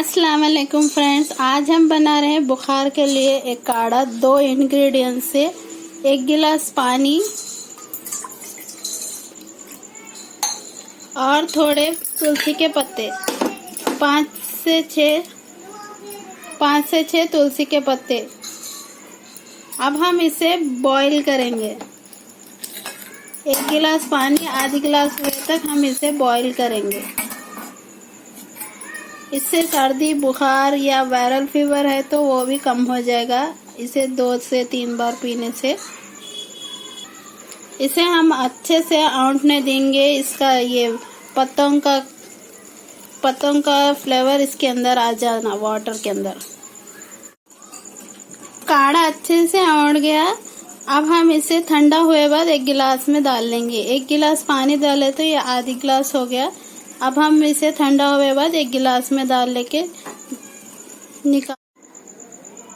अस्सलाम वालेकुम फ्रेंड्स, आज हम बना रहे हैं बुखार के लिए एक काढ़ा। 2 इंग्रेडिएंट से 1 गिलास पानी और थोड़े तुलसी के पत्ते, 5 से 6 तुलसी के पत्ते। अब हम इसे बॉईल करेंगे। 1 गिलास पानी आधी गिलास हुए तक हम इसे बॉईल करेंगे। इससे सर्दी बुखार या वायरल फीवर है तो वो भी कम हो जाएगा इसे 2 से 3 बार पीने से। इसे हम अच्छे से औंठने देंगे। इसका ये पत्तों का फ्लेवर इसके अंदर आ जाना, वाटर के अंदर। काढ़ा अच्छे से औंठ गया। अब हम इसे ठंडा हुए बाद 1 गिलास में डाल लेंगे। 1 गिलास पानी डाले तो ये आधी गिलास हो गया। अब हम इसे ठंडा हुए बाद 1 गिलास में डाल लेके निकाल।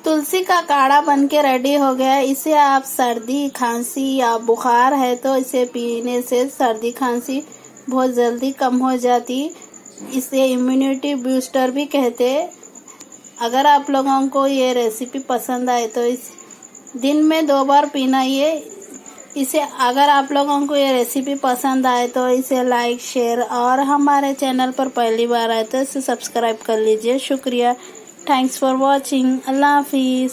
तुलसी का काढ़ा बनके रेडी हो गया। इसे आप सर्दी खांसी या बुखार है तो इसे पीने से सर्दी खांसी बहुत जल्दी कम हो जाती। इसे इम्यूनिटी बूस्टर भी कहते। अगर आप लोगों को ये रेसिपी पसंद आए तो इस दिन में 2 बार पीना। इसे अगर आप लोगों को ये रेसिपी पसंद आए तो इसे लाइक शेयर और हमारे चैनल पर पहली बार आए तो इसे सब्सक्राइब कर लीजिए। शुक्रिया। Thanks for watching. अल्लाह हाफिज़।